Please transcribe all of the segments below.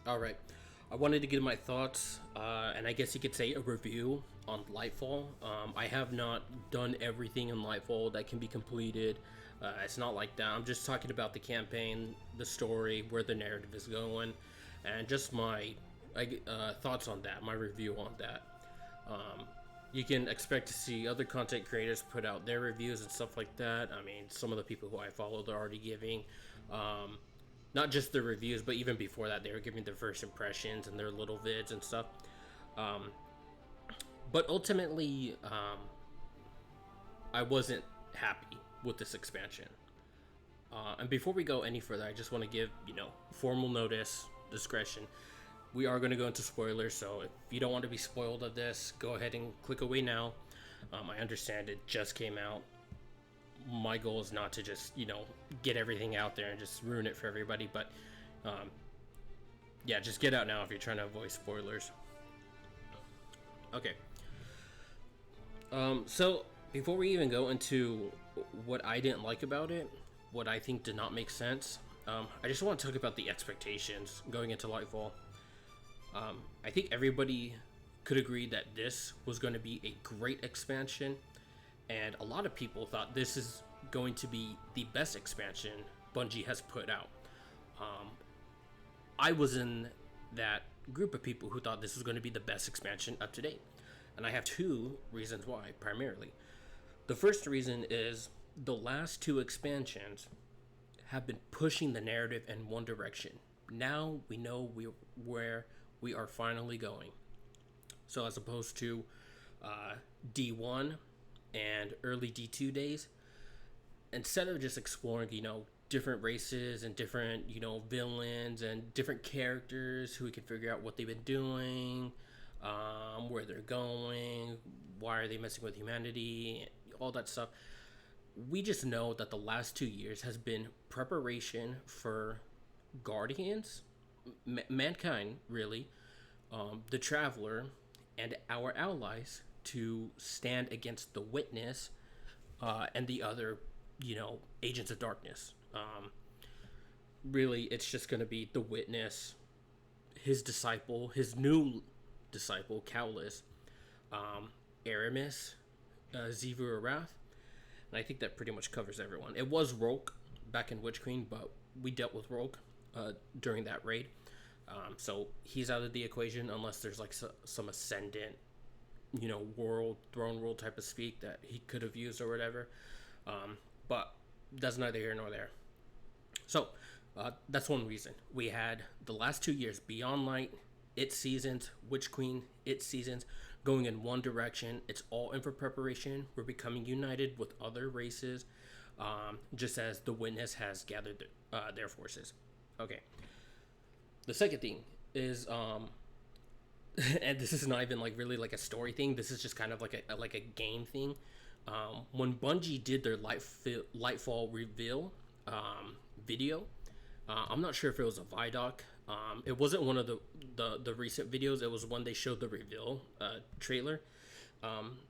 Alright, I wanted to give my thoughts, and I guess you could say a review on Lightfall. I have not done everything in Lightfall that can be completed. It's not like that. I'm just talking about the campaign, the story, where the narrative is going, and just my thoughts on that, my review on that. You can expect to see other content creators put out their reviews and stuff like that. I mean, some of the people who I follow, they're already giving not just their reviews, but even before that, they were giving their first impressions and their little vids and stuff. But ultimately, I wasn't happy with this expansion. And before we go any further, I just want to give, formal notice, discretion. We are going to go into spoilers, so if you don't want to be spoiled of this, go ahead and click away now. I understand it just came out. My goal is not to just, get everything out there and just ruin it for everybody, but yeah, just get out now if you're trying to avoid spoilers. Okay. So before we even go into what I didn't like about it, what I think did not make sense, I just want to talk about the expectations going into Lightfall. I think everybody could agree that this was going to be a great expansion, and a lot of people thought this is going to be the best expansion Bungie has put out. I was in that group of people who thought this was going to be the best expansion up to date, and I have two reasons why, primarily. The first reason is the last two expansions have been pushing the narrative in one direction. Now we know where we are finally going. So as opposed to D1 and early D2 days, instead of just exploring, different races and different, villains and different characters who we can figure out what they've been doing, where they're going, why are they messing with humanity, all that stuff. We just know that the last 2 years has been preparation for Guardians, mankind, really, the Traveler, and our allies to stand against the Witness and the other, agents of darkness. Really, it's just going to be the Witness, his disciple, his new disciple, Cowlus, Aramis, Xivu Arath, and I think that pretty much covers everyone. It was Roke back in Witch Queen, but we dealt with Roke during that raid. So he's out of the equation unless there's like some ascendant, throne world type of speak that he could have used or whatever. But that's neither here nor there. So that's one reason. We had the last 2 years, Beyond Light, its seasons, Witch Queen, its seasons, going in one direction. It's all in for preparation. We're becoming united with other races, just as the Witness has gathered their forces. Okay. The second thing is, and this is not even really like a story thing. This is just kind of like a game thing. When Bungie did their Lightfall reveal video, I'm not sure if it was a Vidoc. It wasn't one of the recent videos. It was when they showed the reveal trailer.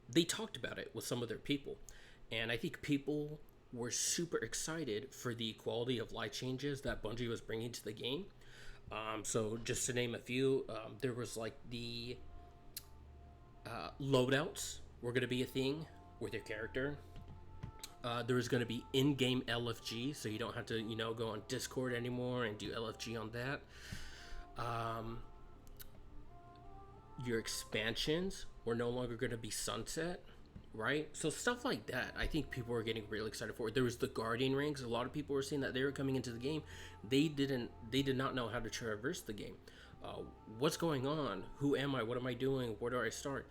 They talked about it with some of their people, and I think people were super excited for the quality of life changes that Bungie was bringing to the game. So just to name a few, there was the loadouts were going to be a thing with your character. There was going to be in-game LFG, so you don't have to, go on Discord anymore and do LFG on that. Your expansions were no longer going to be sunset, right? So stuff like that, I think people were getting really excited for. There was the Guardian rings. A lot of people were saying that they were coming into the game. They did not know how to traverse the game. What's going on? Who am I? What am I doing? Where do I start?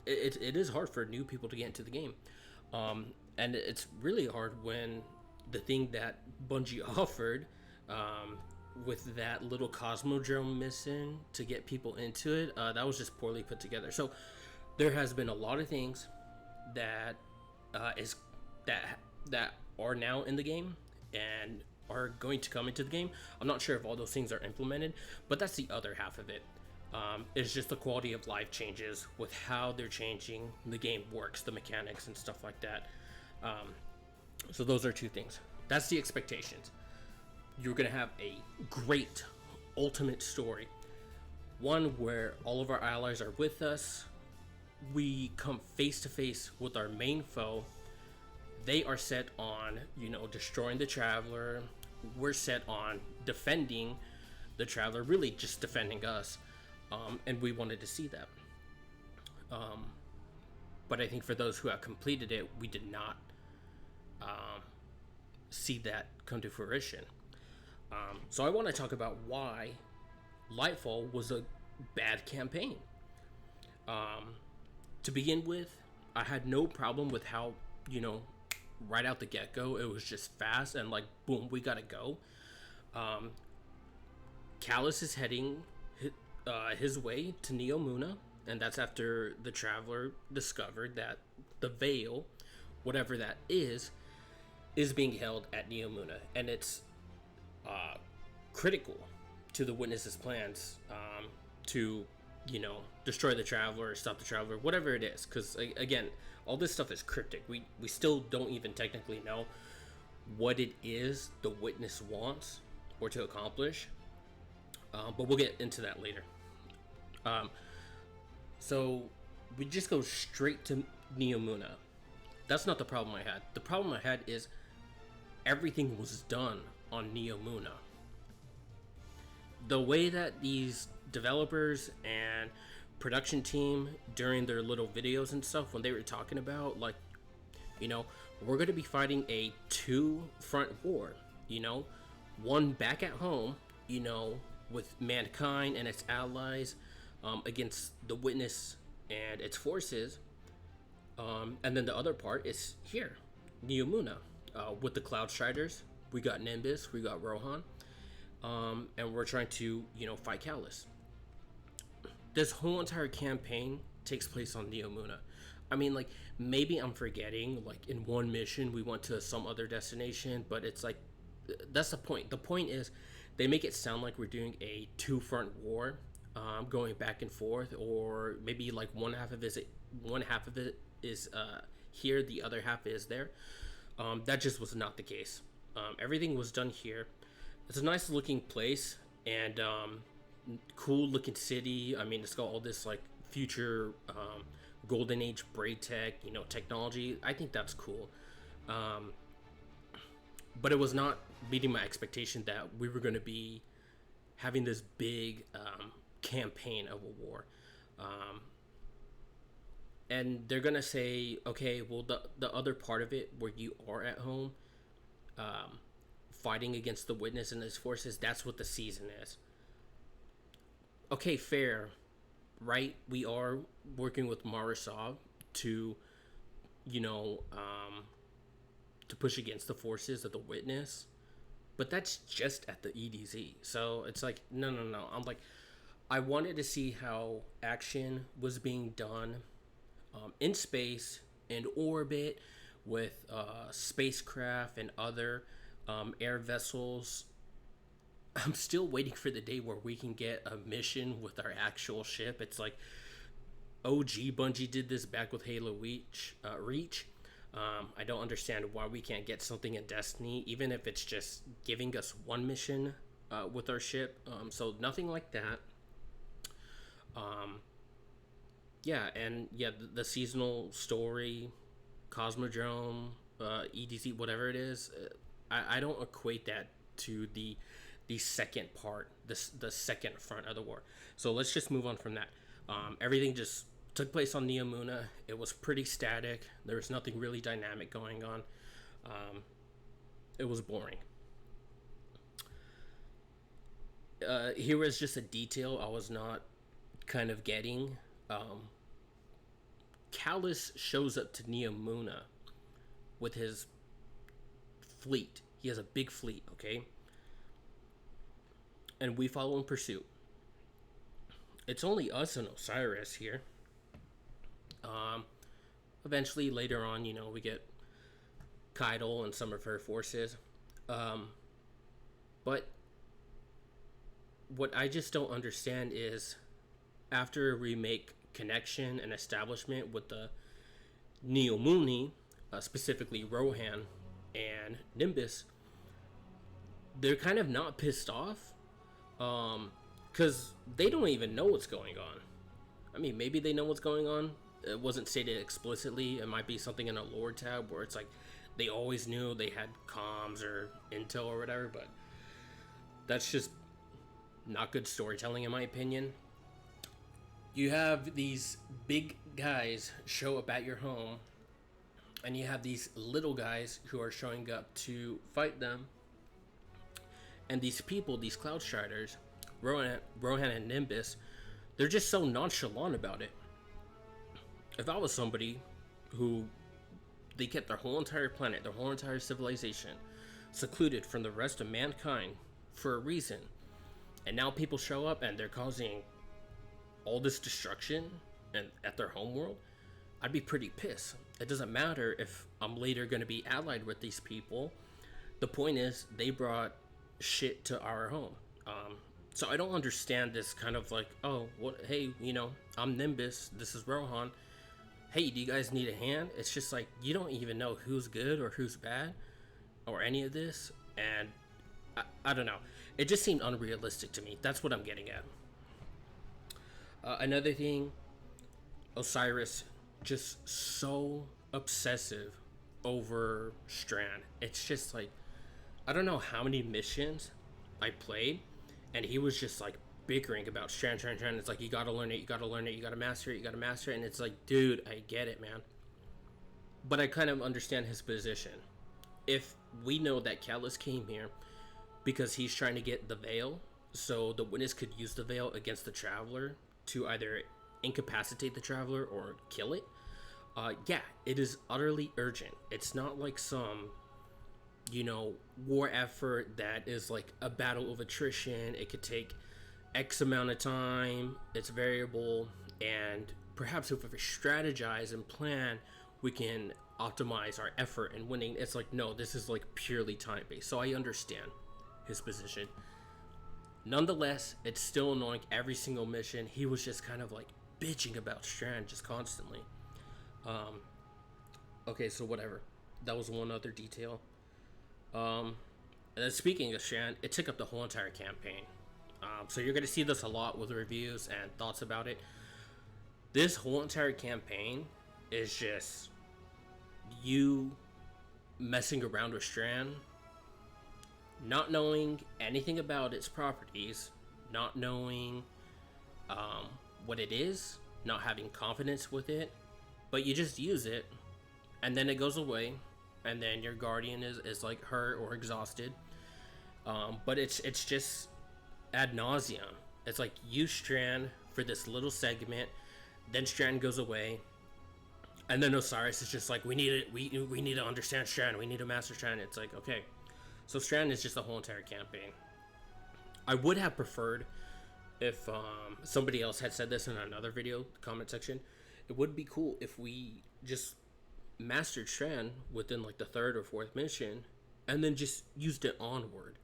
It is hard for new people to get into the game. And it's really hard when the thing that Bungie offered, with that little Cosmodrome missing to get people into it, that was just poorly put together. So there has been a lot of things that are now in the game and are going to come into the game. I'm not sure if all those things are implemented, but that's the other half of it. It's just the quality of life changes with how they're changing the game works, the mechanics and stuff like that. So those are two things. That's the expectations. You're going to have a great ultimate story. One where all of our allies are with us. We come face to face with our main foe. They are set on, destroying the Traveler. We're set on defending the Traveler, really just defending us. And we wanted to see that. But I think for those who have completed it, we did not see that come to fruition. So I want to talk about why Lightfall was a bad campaign. To begin with, I had no problem with how, right out the get-go, it was just fast and like, boom, we gotta go. Callus is heading his way to Neomuna, and that's after the Traveler discovered that the Veil, whatever that is being held at Neomuna, and it's critical to the Witness's plans to, destroy the Traveler, stop the Traveler, whatever it is. Because again, all this stuff is cryptic. We still don't even technically know what it is the Witness wants or to accomplish. But we'll get into that later. So we just go straight to Neomuna. That's not the problem I had. The problem I had is everything was done on Neomuna. The way that these developers and production team during their little videos and stuff, when they were talking about like, we're going to be fighting a 2-front war, one back at home, with mankind and its allies against the Witness and its forces, and then the other part is here, Neomuna, with the Cloud Striders. We got Nimbus, we got Rohan, and we're trying to fight Callus. This whole entire campaign takes place on Neomuna. I mean, like, maybe I'm forgetting, like, in one mission we went to some other destination, but it's like, that's the point. The point is, they make it sound like we're doing a 2-front war, going back and forth, or maybe like one half of it is here, the other half is there. That just was not the case. Everything was done here. It's a nice looking place and cool looking city. I mean, it's got all this like future golden age braid tech, technology. I think that's cool. But it was not meeting my expectation that we were going to be having this big campaign of a war. And they're going to say, okay, well, the other part of it where you are at home fighting against the Witness and his forces, that's what the season is. Okay, fair, right? We are working with Marisov to, to push against the forces of the Witness, but that's just at the EDZ. So it's like, no. I'm like, I wanted to see how action was being done in space, in orbit, with spacecraft and other air vessels. I'm still waiting for the day where we can get a mission with our actual ship. It's like, OG Bungie did this back with Halo Reach. I don't understand why we can't get something in Destiny, even if it's just giving us one mission with our ship. So nothing like that. The seasonal story, Cosmodrome, EDZ, whatever it is, I don't equate that to the second part, the second front of the war. So let's just move on from that. Everything just took place on Neomuna. It was pretty static. There was nothing really dynamic going on. It was boring. Here was just a detail I was not kind of getting. Callus shows up to Neomuna with his fleet. He has a big fleet, okay? And we follow in pursuit. It's only us and Osiris here. Eventually, later on, we get Kydal and some of her forces. But what I just don't understand is, after we make connection and establishment with the Neomuni, specifically Rohan and Nimbus, they're kind of not pissed off. Because they don't even know what's going on. I mean, maybe they know what's going on. It wasn't stated explicitly. It might be something in a lore tab where it's like they always knew they had comms or intel or whatever, but that's just not good storytelling in my opinion. You have these big guys show up at your home, and you have these little guys who are showing up to fight them. And these people, these Cloud Striders, Rohan and Nimbus, they're just so nonchalant about it. If I was somebody who they kept their whole entire planet, their whole entire civilization secluded from the rest of mankind for a reason, and now people show up and they're causing all this destruction and at their homeworld, I'd be pretty pissed. It doesn't matter if I'm later going to be allied with these people. The point is, they brought shit to our home. So I don't understand this kind of like, oh, what? Hey, I'm Nimbus. This is Rohan. Hey, do you guys need a hand? It's just like, you don't even know who's good or who's bad or any of this. And I don't know. It just seemed unrealistic to me. That's what I'm getting at. Another thing, Osiris, just so obsessive over Strand. It's just like, I don't know how many missions I played, and he was just like bickering about Strand. It's like, you gotta learn it, you gotta master it, and it's like, dude, I get it, man. But I kind of understand his position. If we know that Callus came here because he's trying to get the veil, so the witness could use the veil against the Traveler to either incapacitate the Traveler or kill it, yeah, it is utterly urgent. It's not like some war effort that is like a battle of attrition. It could take X amount of time, it's variable, and perhaps if we strategize and plan, we can optimize our effort in winning. It's like, no, this is like purely time based. So I understand his position. Nonetheless, it's still annoying. Every single mission, he was just kind of like bitching about Strand just constantly. Okay, so whatever. That was one other detail. And then speaking of Strand, it took up the whole entire campaign. So you're going to see this a lot with reviews and thoughts about it. This whole entire campaign is just you messing around with Strand, not knowing anything about its properties, not knowing what it is, not having confidence with it, but you just use it, and then it goes away, and then your guardian is like hurt or exhausted. But it's just ad nauseum. It's like, use Strand for this little segment, then Strand goes away, and then Osiris is just like, we need it. We need to understand Strand. We need to master Strand. It's like, okay, so Strand is just the whole entire campaign. I would have preferred if somebody else had said this in another video comment section. It would be cool if we just mastered Strand within like the third or fourth mission, and then just used it onward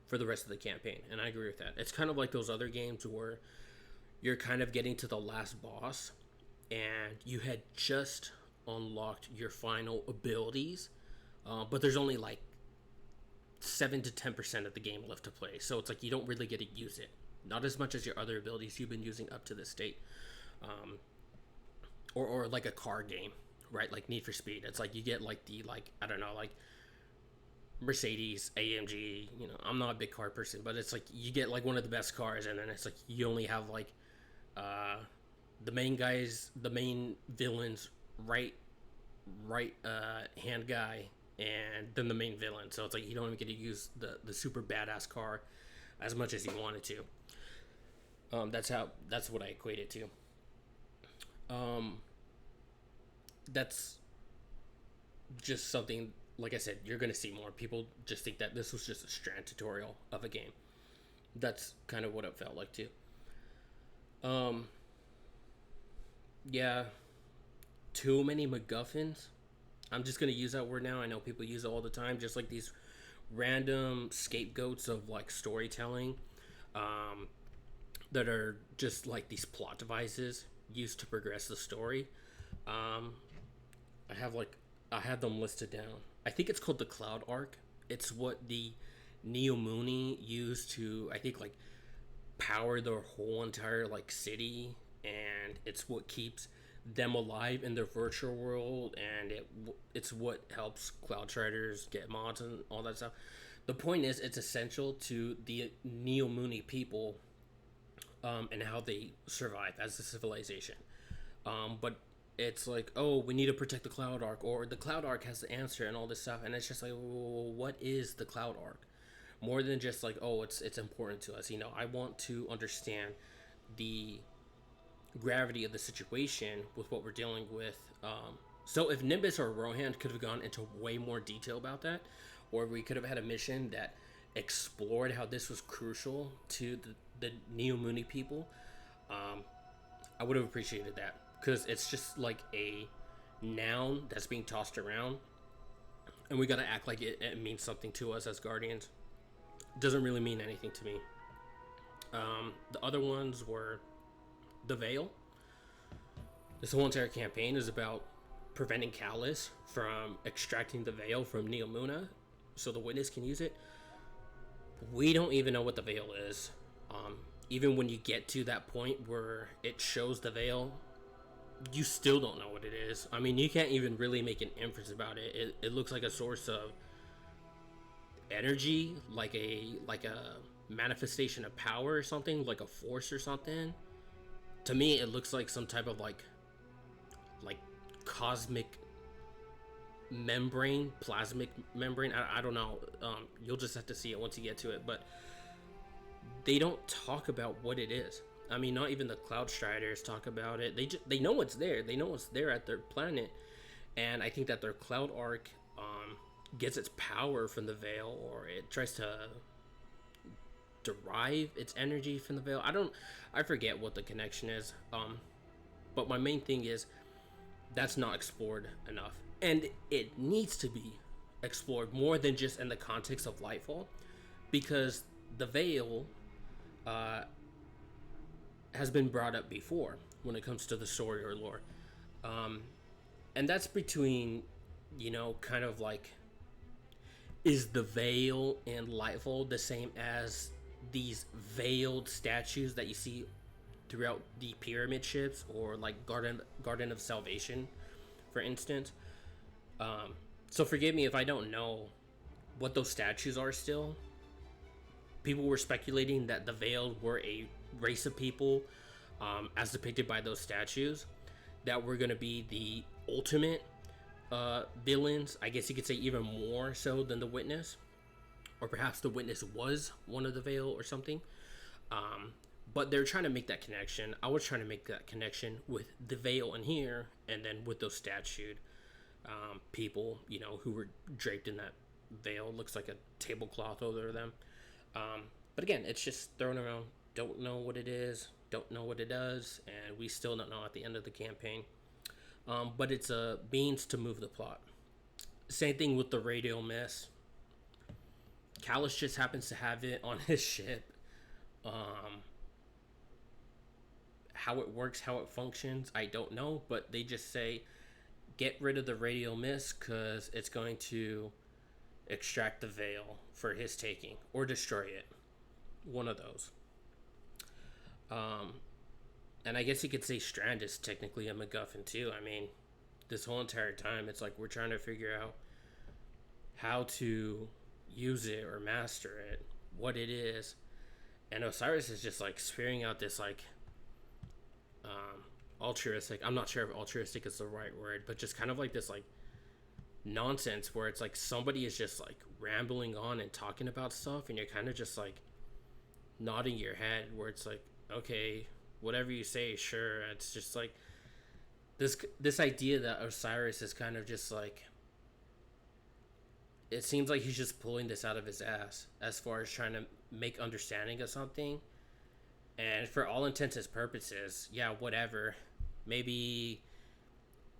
for the rest of the campaign. And I agree with that. It's kind of like those other games where you're kind of getting to the last boss, and you had just unlocked your final abilities, but there's only like 7 to 10% of the game left to play. So it's like, you don't really get to use it. Not as much as your other abilities you've been using up to this date. Or like a car game, right? Like Need for Speed. It's like you get like the, like, I don't know, like Mercedes, AMG, I'm not a big car person, but it's like you get like one of the best cars, and then it's like you only have like the main villain's right hand guy, and then the main villain. So it's like you don't even get to use the super badass car as much as you wanted to. That's what I equate it to. That's just something, like I said, you're gonna see more people just think that this was just a Strand tutorial of a game. That's kind of what it felt like too. Yeah, too many MacGuffins. I'm just gonna use that word now. I know people use it all the time, just like these random scapegoats of like storytelling, that are just like these plot devices used to progress the story. I have them listed down. I think it's called the Cloud Arc. It's what the Neomuni used to, I think, like power their whole entire like city, and it's what keeps them alive in their virtual world, and it's what helps Cloudstriders get mods and all that stuff. The point is, it's essential to the Neomuni people, and how they survive as a civilization. But it's like, oh, we need to protect the Cloud Arc, or the Cloud Arc has the answer, and all this stuff. And it's just like, well, what is the Cloud Arc? More than just like, oh, it's important to us. I want to understand the gravity of the situation with what we're dealing with. So if Nimbus or Rohan could have gone into way more detail about that, or we could have had a mission that explored how this was crucial to the Neomuni people, I would have appreciated that, because it's just like a noun that's being tossed around, and we gotta act like it means something to us as Guardians. It doesn't really mean anything to me. The other ones were the Veil. This whole entire campaign is about preventing Callus from extracting the Veil from Neomuna so the Witness can use it. We don't even know what the Veil is. Even when you get to that point where it shows the Veil, you still don't know what it is. I mean, you can't even really make an inference about it. It looks like a source of energy, like a manifestation of power or something, like a force or something. To me, it looks like some type of like cosmic membrane, plasmic membrane. I don't know. You'll just have to see it once you get to it. But they don't talk about what it is. I mean, not even the Cloudstriders talk about it. They know it's there. They know it's there at their planet, and I think that their Cloud Arc gets its power from the Veil, or it tries to derive its energy from the Veil. I forget what the connection is. But my main thing is that's not explored enough, and it needs to be explored more than just in the context of Lightfall, because the Veil has been brought up before when it comes to the story or lore, and that's between, kind of like, is the Veil in Lightfall the same as these veiled statues that you see throughout the pyramid ships, or like Garden of Salvation, for instance? So forgive me if I don't know what those statues are still. People were speculating that the Veiled were a race of people, as depicted by those statues, that were going to be the ultimate villains. I guess you could say even more so than the Witness, or perhaps the Witness was one of the Veil or something. But they're trying to make that connection. I was trying to make that connection with the Veil in here, and then with those statued people, who were draped in that veil. Looks like a tablecloth over them. But again, it's just thrown around. Don't know what it is. Don't know what it does, and we still don't know at the end of the campaign. But it's a means to move the plot. Same thing with the radio mess. Callus just happens to have it on his ship. How it works, how it functions, I don't know, but they just say get rid of the radial mist because it's going to extract the Veil for his taking, or destroy it. One of those. And I guess you could say Strand is technically a MacGuffin too. I mean, this whole entire time, it's like we're trying to figure out how to use it or master it, what it is. And Osiris is just like spewing out this like altruistic, I'm not sure if altruistic is the right word, but just kind of like this like nonsense where it's like somebody is just like rambling on and talking about stuff, and you're kind of just like nodding your head, where it's like, okay, whatever you say, sure. It's just like this idea that Osiris is kind of just like, it seems like he's just pulling this out of his ass as far as trying to make understanding of something. And for all intents and purposes, yeah, whatever. Maybe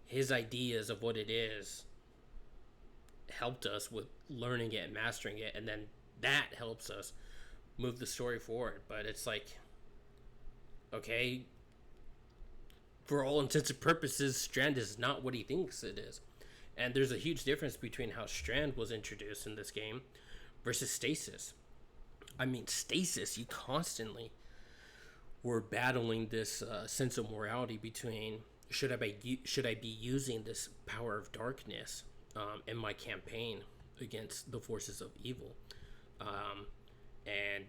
his ideas of what it is helped us with learning it and mastering it, and then that helps us move the story forward. But it's like, okay, for all intents and purposes, Strand is not what he thinks it is. And there's a huge difference between how Strand was introduced in this game versus Stasis. I mean, stasis. You constantly were battling this sense of morality between should I be using this power of darkness in my campaign against the forces of evil, and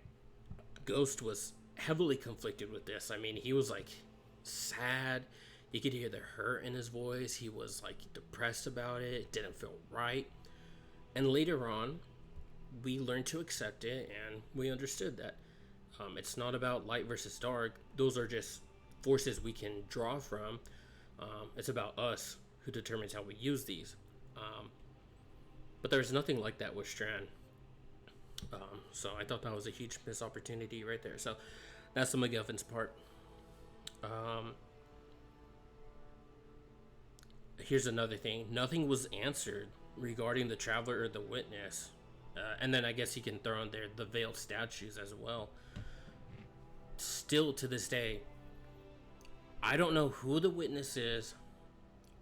Ghost was heavily conflicted with this. I mean, he was like sad. You could hear the hurt in his voice. He was like depressed about it. It didn't feel right. And later on, we learned to accept it, and we understood that it's not about light versus dark. Those are just forces we can draw from. It's about us who determines how we use these. But there's nothing like that with Strand. So I thought that was a huge missed opportunity right there. So that's the MacGuffin's part. Here's another thing. Nothing was answered regarding the Traveler or the Witness. And then I guess you can throw in there the veiled statues as well. Still to this day, I don't know who the Witness is.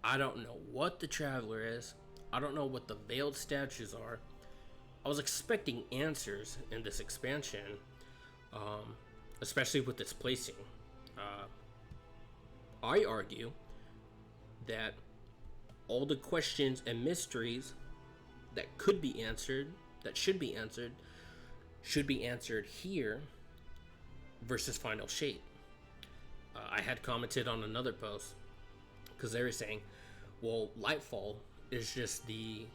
I don't know what the Traveler is. I don't know what the veiled statues are. I was expecting answers in this expansion, especially with its placing. I argue that all the questions and mysteries that could be answered, that should be answered here versus Final Shape. I had commented on another post because they were saying, well, Lightfall is just the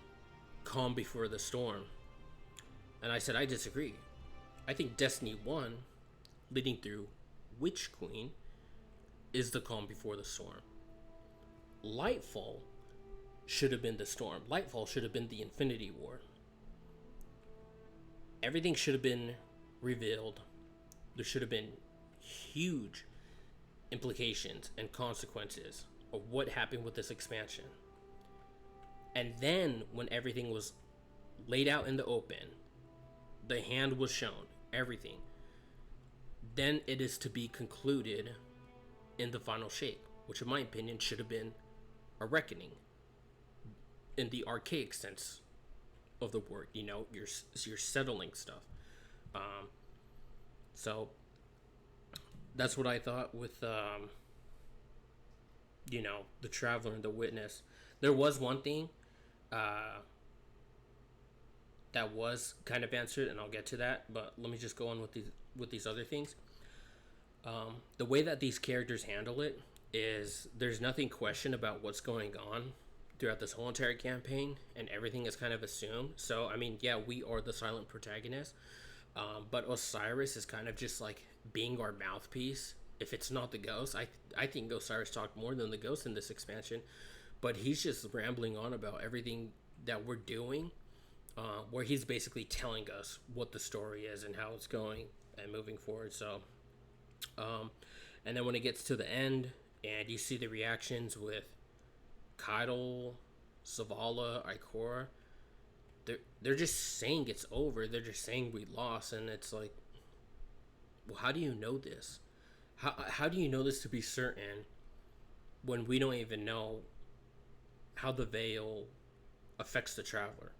calm before the storm. And I said, I disagree. I think Destiny 1, leading through Witch Queen, is the calm before the storm. Lightfall should have been the storm. Lightfall should have been the Infinity War. Everything should have been revealed. There should have been huge implications and consequences of what happened with this expansion. And then when everything was laid out in the open, the hand was shown, everything, then it is to be concluded in the Final Shape, which in my opinion should have been a reckoning in the archaic sense of the word. You know, you're settling stuff. So that's what I thought with the Traveler and the Witness. There was one thing that was kind of answered, and I'll get to that, but let me just go on with these other things. The way that these characters handle it is there's nothing questioned about what's going on throughout this whole entire campaign, and everything is kind of assumed. So I mean, yeah, we are the silent protagonist, but Osiris is kind of just like being our mouthpiece. If it's not the ghost, I think Osiris talked more than the ghost in this expansion, but he's just rambling on about everything that we're doing, where he's basically telling us what the story is and how it's going and moving forward. So and then when it gets to the end and you see the reactions with Kaido, Zavala, Ikora, they're just saying it's over. They're just saying we lost, and it's like, well, how do you know this? How do you know this to be certain when we don't even know how the veil affects the Traveler?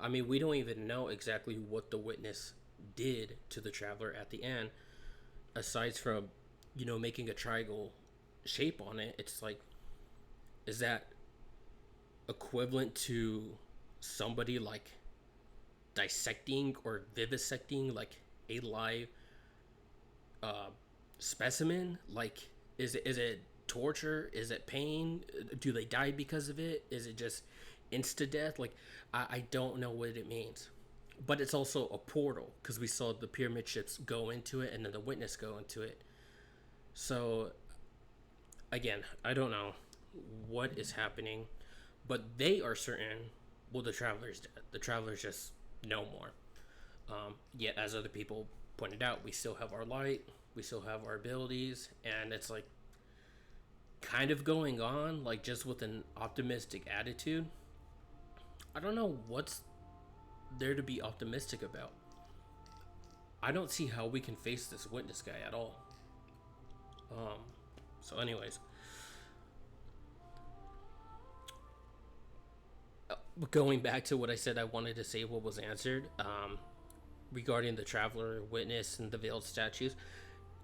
I mean, we don't even know exactly what the Witness did to the Traveler at the end, aside from, making a triangle shape on it. It's like, is that equivalent to somebody like dissecting or vivisecting like a live specimen? Like, is it torture? Is it pain? Do they die because of it? Is it just insta death? Like, I don't know what it means. But it's also a portal, because we saw the pyramid ships go into it and then the Witness go into it. So again, I don't know what is happening, but they are certain, well, the Traveler's dead. The Traveler's just no more. Yet, as other people pointed out, we still have our light, we still have our abilities, and it's like kind of going on, like, just with an optimistic attitude. I don't know what's there to be optimistic about. I don't see how we can face this Witness guy at all. So anyways, going back to what I said, I wanted to say what was answered. regarding the Traveler, Witness, and the Veiled Statues,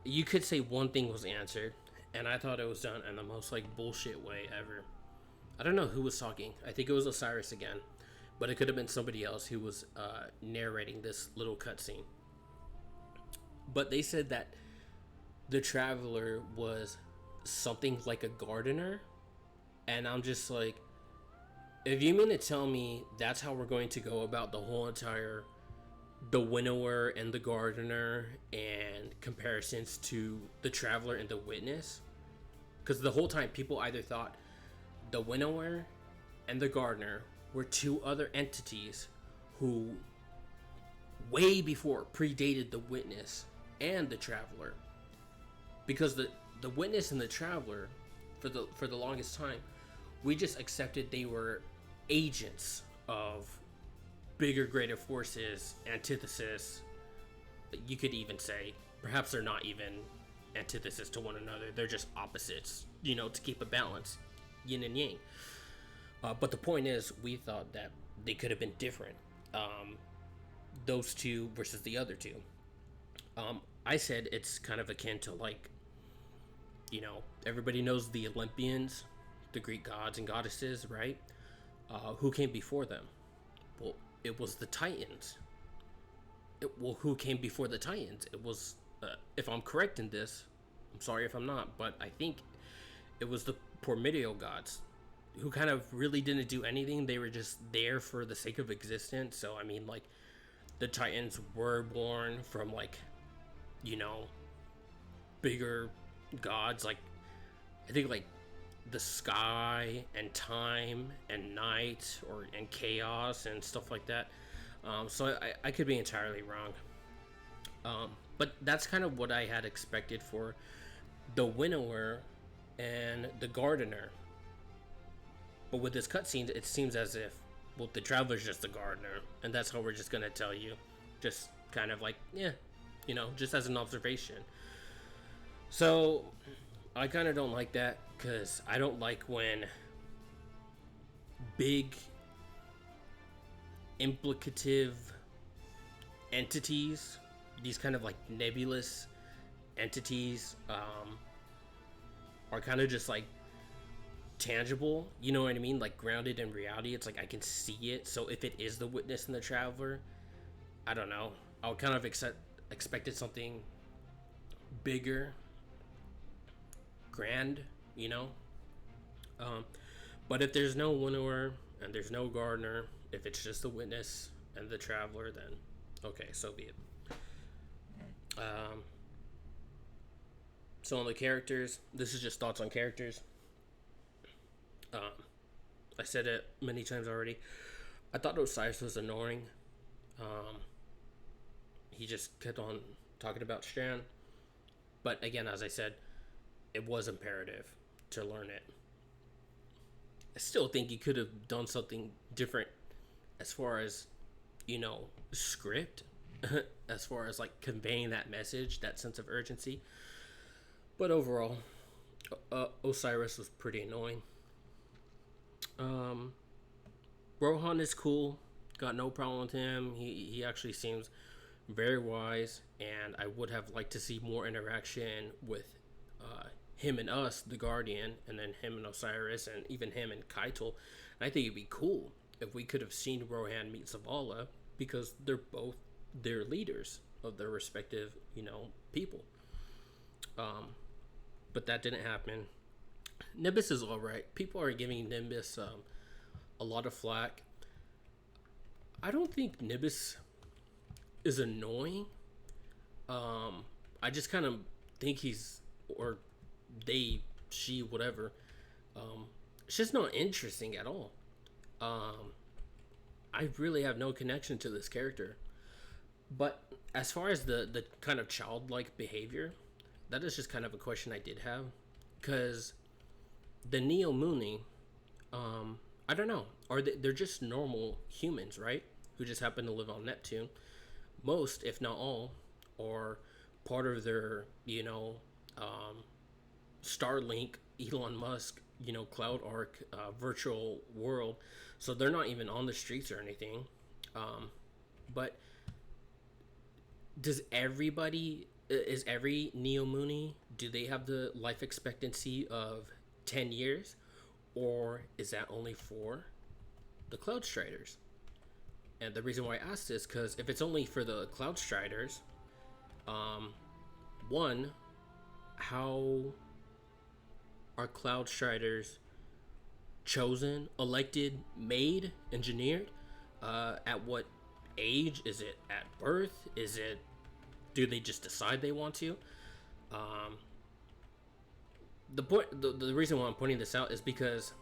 you could say one thing was answered, and I thought it was done in the most like bullshit way ever. I don't know who was talking. I think it was Osiris again, but it could have been somebody else who was narrating this little cutscene. But they said that the Traveler was something like a gardener, and I'm just like, if you mean to tell me that's how we're going to go about the whole entire the Winnower and the Gardener and comparisons to the Traveler and the Witness, because the whole time people either thought the Winnower and the Gardener were two other entities who way before predated the Witness and the Traveler, because the Witness and the Traveler for the longest time we just accepted they were agents of bigger, greater forces, antithesis. You could even say perhaps they're not even antithesis to one another, they're just opposites, to keep a balance, yin and yang. But the point is, we thought that they could have been different, those two versus the other two. I said it's kind of akin to like, everybody knows the Olympians, the Greek gods and goddesses, right? Who came before them? Well, it was the Titans. Who came before the Titans? It was, if I'm correct in this, I'm sorry if I'm not, but I think it was the primordial gods, who kind of really didn't do anything. They were just there for the sake of existence. So, I mean, like, the Titans were born from, like, bigger gods. Like, I think, like, the sky and time and night and chaos and stuff like that. So I could be entirely wrong. But that's kind of what I had expected for the Winnower and the Gardener. But with this cutscene, it seems as if, well, the Traveler's just the Gardener, and that's how we're just gonna tell you. Just kind of like, yeah, just as an observation. So I kind of don't like that, because I don't like when big implicative entities, these kind of like nebulous entities, are kind of just like tangible, you know what I mean? Like grounded in reality. It's like I can see it. So if it is the Witness and the Traveler, I don't know. I would kind of expected something bigger, grand, but if there's no Winnower and there's no Gardener, if it's just the Witness and the Traveler, then okay, so be it. So on the characters, this is just thoughts on characters. I said it many times already. I thought Osiris was annoying. He just kept on talking about Strand, but again, as I said, it was imperative to learn it. I still think he could have done something different as far as, script, as far as like conveying that message, that sense of urgency. But overall, Osiris was pretty annoying. Rohan is cool. Got no problem with him. He actually seems very wise, and I would have liked to see more interaction with him and us, the Guardian, and then him and Osiris, and even him and Keitel. And I think it'd be cool if we could have seen Rohan meet Zavala, because they're both their leaders of their respective, people. But that didn't happen. Nimbus is alright. People are giving Nimbus a lot of flack. I don't think Nimbus is annoying. I just kind of think he's, or they, she, whatever. It's just not interesting at all. I really have no connection to this character. But as far as the kind of childlike behavior, that is just kind of a question I did have. Because the Neo Mooney, I don't know. They're just normal humans, right? Who just happen to live on Neptune. Most, if not all, are part of their, Starlink, Elon Musk, Cloud Arc, virtual world. So they're not even on the streets or anything. But does everybody is every Neo Mooney, do they have the life expectancy of 10 years, or is that only for the Cloud Striders? And the reason why I asked this, because if it's only for the Cloud Striders, um, one, how are Cloud Striders chosen, elected, made, engineered? At what age? Is it at birth? Is it, do they just decide they want to? Um, the reason why I'm pointing this out is because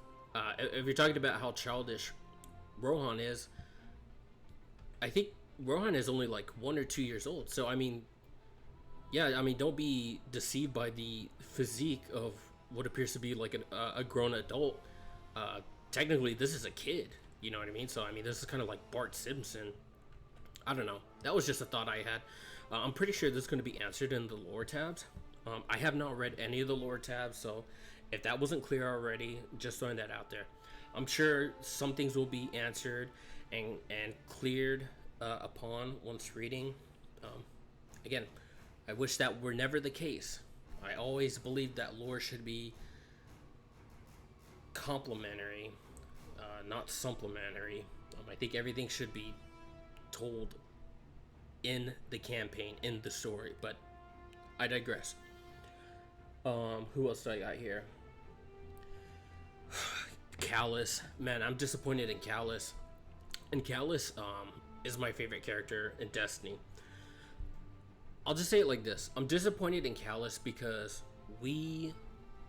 if you're talking about how childish Rohan is, I think Rohan is only like 1 or 2 years old. So I mean, yeah, I mean, don't be deceived by the physique of what appears to be like a grown adult. Uh, Technically, this is a kid. You know what I mean? So I mean, this is kind of like Bart Simpson. I don't know. That was just a thought I had. I'm pretty sure this is going to be answered in the lore tabs. I have not read any of the lore tabs, so if that wasn't clear already, just throwing that out there. I'm sure some things will be answered and cleared upon once reading. Um, Again, I wish that were never the case. I always believed that lore should be complementary, not supplementary. I think everything should be told in the campaign, in the story, but I digress. Who else do I got here? Callus. Man, I'm disappointed in Callus. And Callus is my favorite character in Destiny. I'll just say it like this. I'm disappointed in Callus because we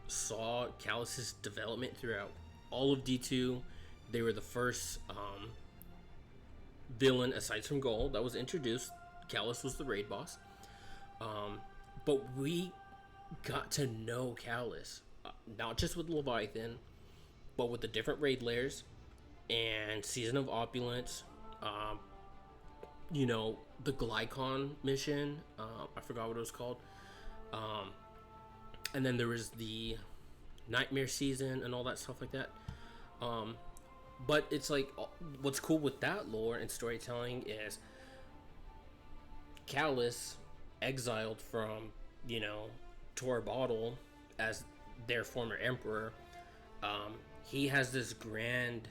saw Callus's development throughout all of D2. They were the first villain aside from Gold that was introduced. Callus was the raid boss. But we got to know Callus, not just with Leviathan, but with the different raid layers and Season of Opulence. You know, the Glycon mission. I forgot what it was called. And then there was the Nightmare season and all that stuff like that. But it's like, what's cool with that lore and storytelling is Callus, exiled from, you know, Tor Bottle as their former emperor, he has this grand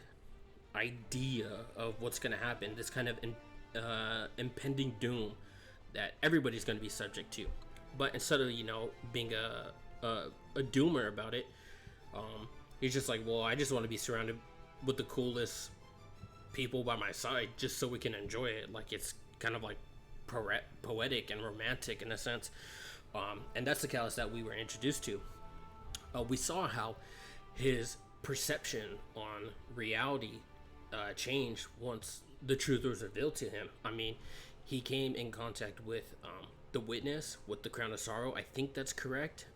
idea of what's going to happen, this kind of impending doom that everybody's going to be subject to. But instead of, you know, being a doomer about it, he's just like, well, I just want to be surrounded with the coolest people by my side just so we can enjoy it. Like, it's kind of like poetic and romantic in a sense. And that's the Callus that we were introduced to. We saw how his perception on reality changed once the truth was revealed to him. I mean, he came in contact with the Witness, with the Crown of Sorrow. I think that's correct.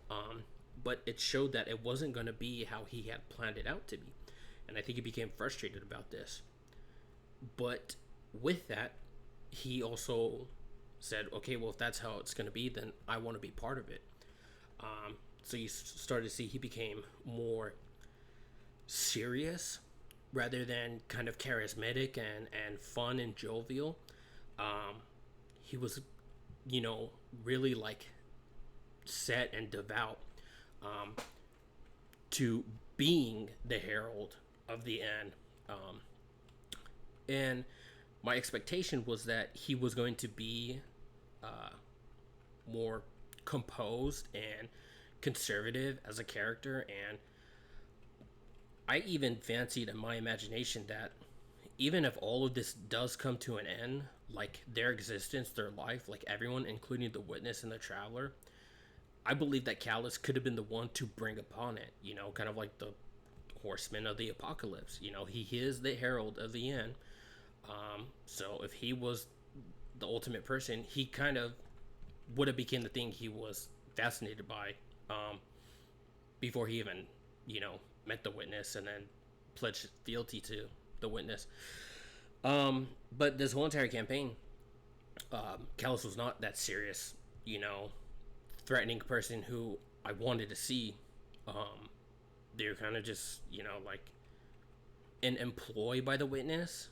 But it showed that it wasn't going to be how he had planned it out to be. And I think he became frustrated about this. But with that, he also said, okay, well, if that's how it's going to be, then I want to be part of it. So you started to see he became more serious rather than kind of charismatic and fun and jovial. He was, you know, really like set and devout to being the herald of the end. And my expectation was that he was going to be more composed and conservative as a character, and I even fancied in my imagination that even if all of this does come to an end, like their existence, their life, like everyone, including the Witness and the Traveler, I believe that Callus could have been the one to bring upon it, you know, kind of like the Horseman of the Apocalypse. You know, he is the herald of the end. So if he was the ultimate person, he kind of would have become the thing he was fascinated by before he even, you know, met the Witness and then pledged fealty to the Witness. But this whole entire campaign, Callus was not that serious, you know, threatening person who I wanted to see. They were kind of just, you know, like an employee by the Witness.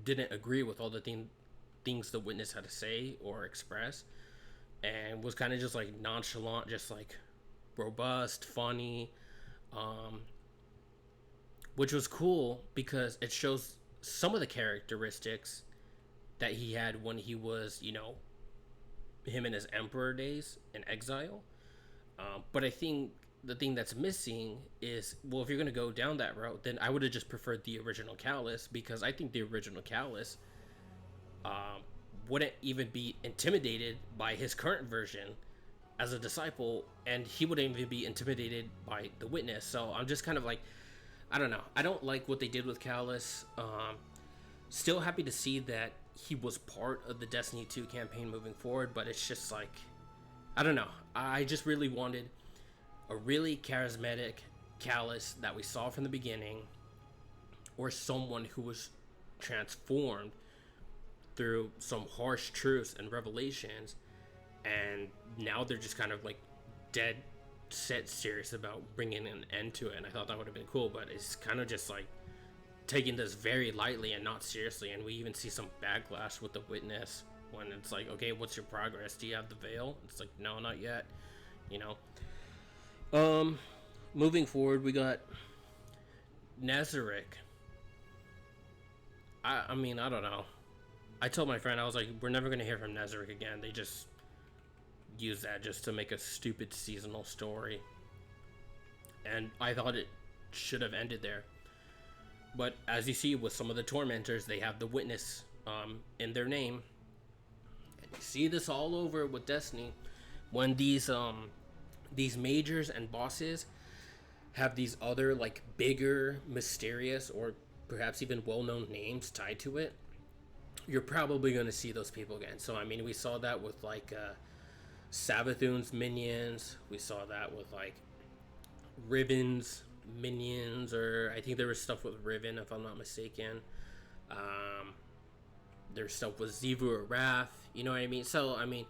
Didn't agree with all the things things the witness had to say or express, and was kind of just like nonchalant, just like robust, funny, um, which was cool because it shows some of the characteristics that he had when he was, him in his emperor days in exile. But I think the thing that's missing is, well, if you're going to go down that route, then I would have just preferred the original Callus, because I think the original Callus wouldn't even be intimidated by his current version as a disciple, and he wouldn't even be intimidated by the witness. So I'm just kind of like, I don't know. I don't like what they did with Callus. Still happy to see that he was part of the Destiny 2 campaign moving forward, but it's just like, I don't know. I just really wanted a really charismatic Callus that we saw from the beginning, or someone who was transformed through some harsh truths and revelations, and now they're just kind of like dead set serious about bringing an end to it. And I thought that would have been cool, but it's kind of just like taking this very lightly and not seriously. And we even see some backlash with the witness when it's like, okay, what's your progress? Do you have the veil? It's like, no, not yet. Moving forward, we got Nazarick. I mean, I don't know. I told my friend, I was like, we're never going to hear from Nazarick again. They just use that just to make a stupid seasonal story. And I thought it should have ended there. But as you see with some of the tormentors, they have the witness in their name. And you see this all over with Destiny. When these majors and bosses have these other like bigger, mysterious, or perhaps even well-known names tied to it, you're probably going to see those people again. So I mean, we saw that with like Savathun's minions. We saw that with like Riven's minions, or I think there was stuff with Riven, if I'm not mistaken. There's stuff with Xivu or Wrath. You know what I mean? So I mean,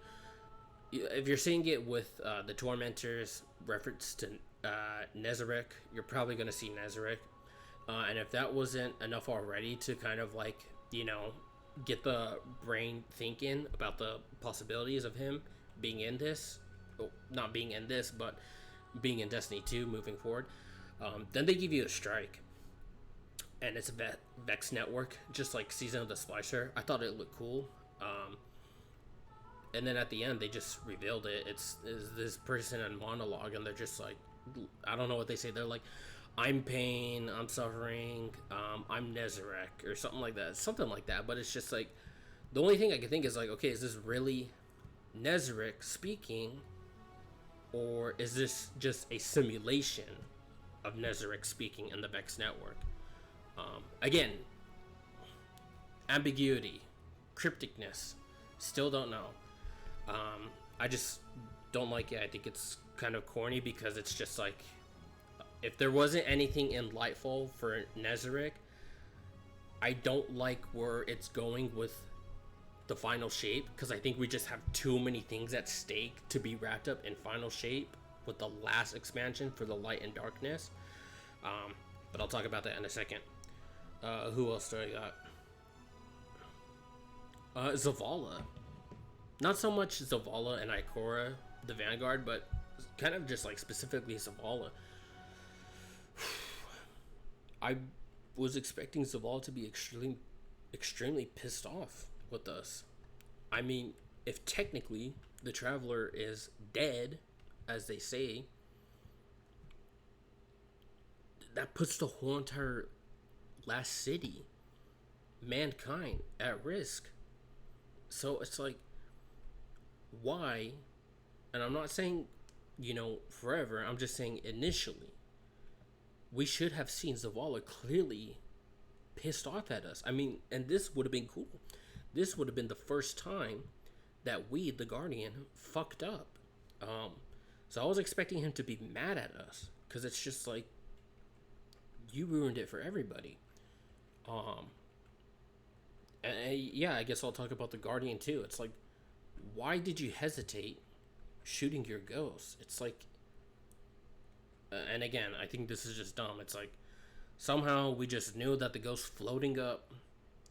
if you're seeing it with the Tormentors reference to Nazarick, you're probably going to see Nazarick. And if that wasn't enough already to kind of like, get the brain thinking about the possibilities of him being in this, well, not being in this, but being in Destiny 2 moving forward, then they give you a strike. And it's a Vex network, just like Season of the Splicer. I thought it looked cool. And then at the end, they just revealed it. It's this person in monologue, and they're just like, I don't know what they say. They're like, I'm pain, I'm suffering, I'm Nazarick, or something like that. Something like that. But it's just like, the only thing I can think is like, okay, is this really Nazarick speaking? Or is this just a simulation of Nazarick speaking in the Vex network? Again, ambiguity, crypticness, still don't know. I just don't like it. I think it's kind of corny, because it's just like, if there wasn't anything in Lightfall for Nazarick, I don't like where it's going with the final shape, because I think we just have too many things at stake to be wrapped up in final shape with the last expansion for the Light and Darkness. But I'll talk about that in a second. Who else do I got? Zavala. Not so much Zavala and Ikora, the Vanguard, but kind of just like specifically Zavala. I was expecting Zavala to be extremely pissed off with us. I mean, if technically the Traveler is dead, as they say, that puts the whole entire last city, mankind, at risk. So it's like, why? And I'm not saying, forever. I'm just saying initially, we should have seen Zavala clearly pissed off at us. I mean, and this would have been cool. This would have been the first time that we, the Guardian, fucked up. So I was expecting him to be mad at us, because it's just like, you ruined it for everybody. And yeah, I guess I'll talk about the Guardian too. It's like, why did you hesitate shooting your ghost? It's like, and again, I think this is just dumb. It's like, somehow we just knew that the ghost floating up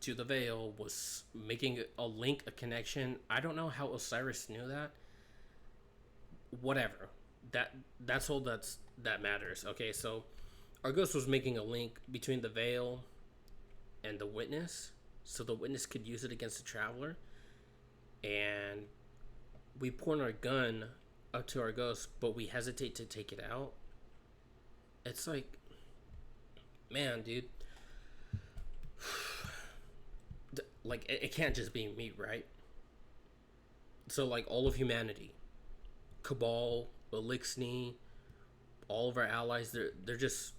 to the veil was making a link, a connection. I don't know how Osiris knew that. Whatever. That that's all that matters. Okay, so Argos was making a link between the veil and the witness, so the witness could use it against the traveler. And we point our gun up to Argos, but we hesitate to take it out. It's like, man, dude. Like, it can't just be me, right? So, like, all of humanity, Cabal, Elixni, all of our allies, they're just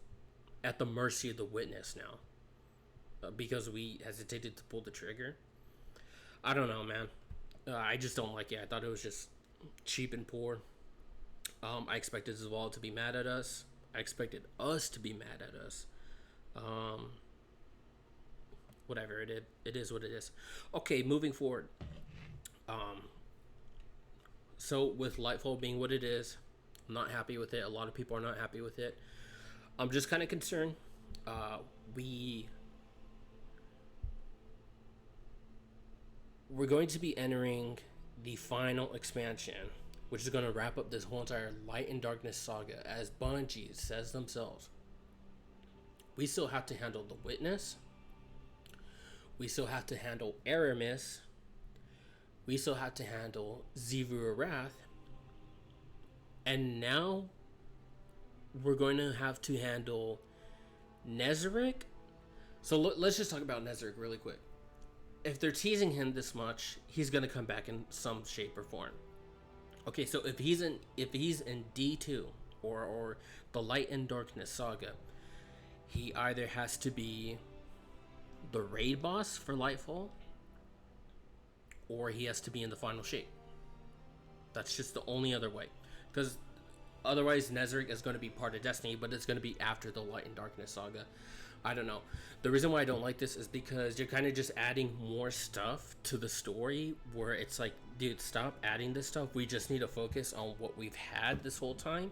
at the mercy of the witness now, because we hesitated to pull the trigger. I don't know, man. I just don't like it. I thought it was just cheap and poor. I expected Zaval to be mad at us. I expected us to be mad at us. Whatever it is what it is. Okay, moving forward. So with Lightfall being what it is, I'm not happy with it. A lot of people are not happy with it. I'm just kind of concerned. We're going to be entering the final expansion, which is going to wrap up this whole entire Light and Darkness saga, as Bungie says themselves. We still have to handle the Witness. We still have to handle Aramis. We still have to handle Xivu Arath. And now we're going to have to handle Nezarec. So let's just talk about Nezarec really quick. If they're teasing him this much, he's going to come back in some shape or form. Okay, so if he's in D2 or the Light and Darkness saga, he either has to be the raid boss for Lightfall, or he has to be in the final shape. That's just the only other way, because otherwise Nezarec is going to be part of Destiny, but it's going to be after the Light and Darkness saga. I don't know. The reason why I don't like this is because you're kind of just adding more stuff to the story, where it's like, dude, stop adding this stuff. We just need to focus on what we've had this whole time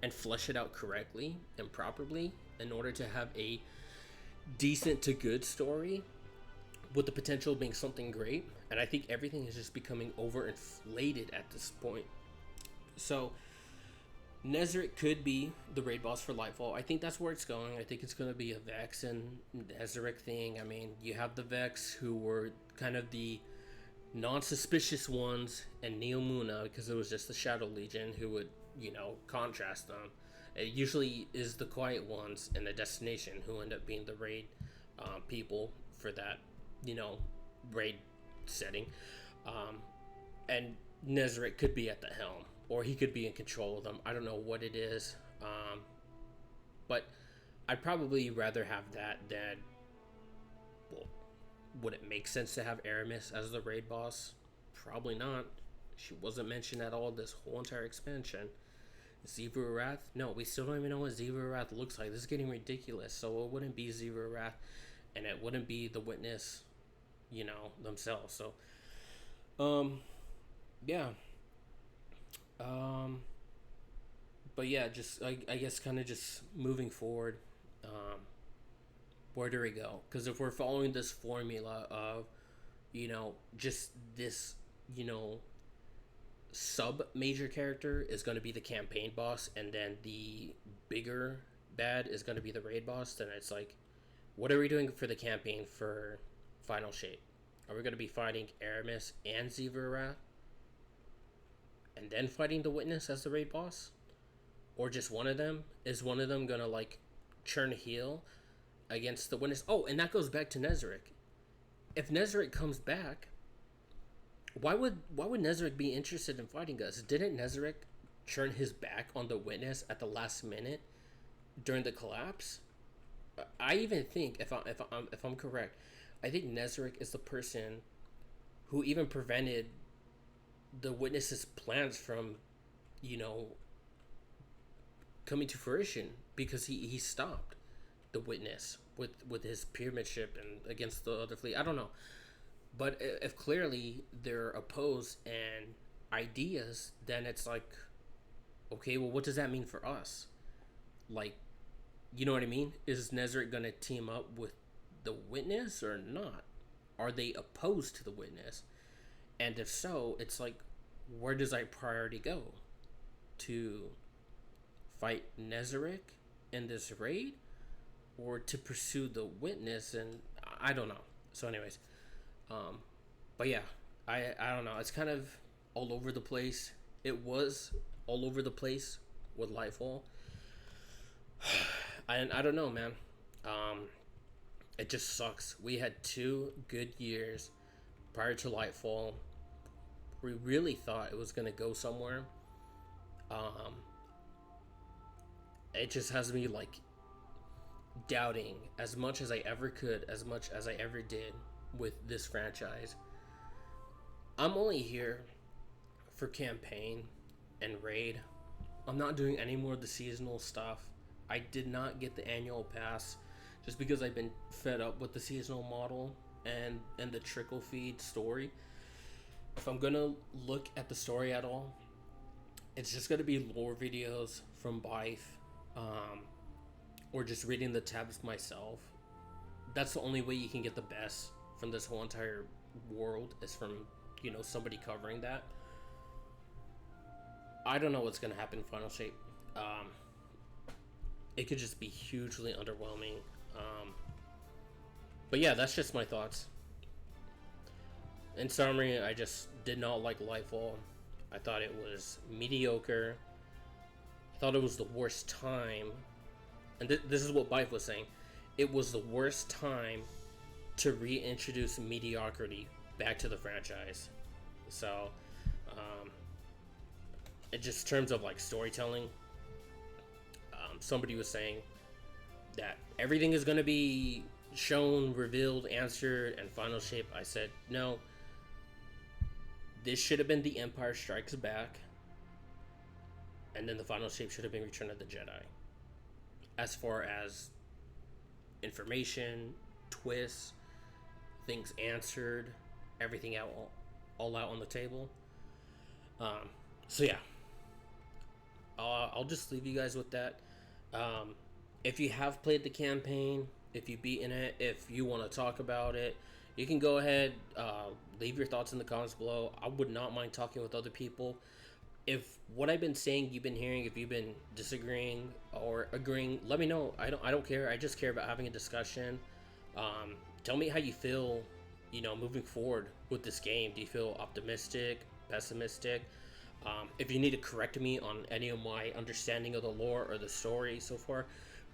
and flesh it out correctly and properly in order to have a decent to good story with the potential of being something great. And I think everything is just becoming overinflated at this point. So Nezarec could be the raid boss for Lightfall. I think that's where it's going. I think it's going to be a Vex and Nezarec thing. I mean, you have the Vex, who were kind of the non-suspicious ones, and Neomuna, because it was just the Shadow Legion, who would, contrast them. It usually is the quiet ones in the destination who end up being the raid people for that, raid setting. And Nezarec could be at the helm, or he could be in control of them. I don't know what it is. But I'd probably rather have that than, well, would it make sense to have Aramis as the raid boss? Probably not. She wasn't mentioned at all this whole entire expansion. Xivu Arath? No, we still don't even know what Xivu Arath looks like. This is getting ridiculous. So it wouldn't be Xivu Arath, and it wouldn't be the Witness, themselves. So, yeah. But yeah, just I guess kind of just moving forward. Where do we go? Because if we're following this formula of, just this, sub major character is going to be the campaign boss, and then the bigger bad is going to be the raid boss, then it's like, what are we doing for the campaign for Final Shape? Are we going to be fighting Aramis and Xivu Arath, and then fighting the Witness as the raid boss? Or just one of them? Is one of them going to churn heel against the Witness? Oh, and that goes back to Nezarec. If Nezarec comes back, why would Nezarec be interested in fighting us? Didn't Nezarec turn his back on the Witness at the last minute during the collapse? I even think, if I'm correct, I think Nezarec is the person who even prevented the Witness's plans from, coming to fruition, because he stopped the Witness with his pyramid ship and against the other fleet. I don't know. But if clearly they're opposed and ideas, then it's like, okay, well, what does that mean for us? You know what I mean? Is Nezarec going to team up with the Witness or not? are they opposed to the witness? And if so, it's like, where does our priority go? To fight Nezarek in this raid, or to pursue the witness? And I don't know. So anyways, but yeah, I don't know. It's kind of all over the place. It was all over the place with Lightfall. I don't know, man. It just sucks. We had 2 good years prior to Lightfall. We really thought it was gonna go somewhere. It just has me like doubting as much as I ever could, as much as I ever did with this franchise. I'm only here for campaign and raid. I'm not doing any more of the seasonal stuff. I did not get the annual pass just because I've been fed up with the seasonal model and the trickle feed story. If I'm gonna look at the story at all, it's just gonna be lore videos from Bife, or just reading the tabs myself. That's the only way you can get the best from this whole entire world, is from, somebody covering that. I don't know what's gonna happen in Final Shape. It could just be hugely underwhelming. But yeah, that's just my thoughts. In summary, I just did not like Lightfall. I thought it was mediocre. I thought it was the worst time. And this is what Bife was saying. It was the worst time to reintroduce mediocrity back to the franchise. So, in just terms of like storytelling, somebody was saying that everything is going to be shown, revealed, answered, and Final Shape. I said, no. This should have been the Empire Strikes Back, and then the Final Shape should have been Return of the Jedi. As far as information, twists, things answered, everything out, all out on the table. So yeah, I'll just leave you guys with that. If you have played the campaign, if you've beaten it, if you want to talk about it, you can go ahead, leave your thoughts in the comments below. I would not mind talking with other people. If what I've been saying you've been hearing, if you've been disagreeing or agreeing, let me know. I don't care. I just care about having a discussion. Tell me how you feel, moving forward with this game. Do you feel optimistic, pessimistic? If you need to correct me on any of my understanding of the lore or the story so far,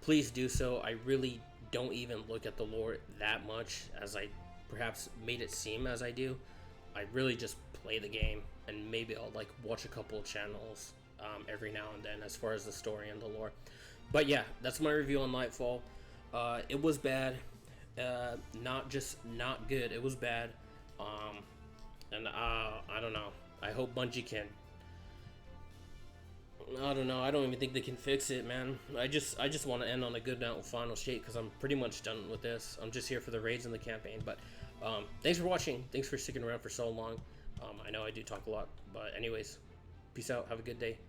please do so. I really don't even look at the lore that much as I perhaps made it seem as I do. I really just play the game, and maybe I'll like watch a couple of channels every now and then as far as the story and the lore. But yeah, that's my review on Lightfall. It was bad, not good. It was bad, and I don't know. I hope Bungie can. I don't know. I don't even think they can fix it, man. I just want to end on a good note with Final Shape, because I'm pretty much done with this. I'm just here for the raids and the campaign. But thanks for watching. Thanks for sticking around for so long. I know I do talk a lot, but anyways, peace out. Have a good day.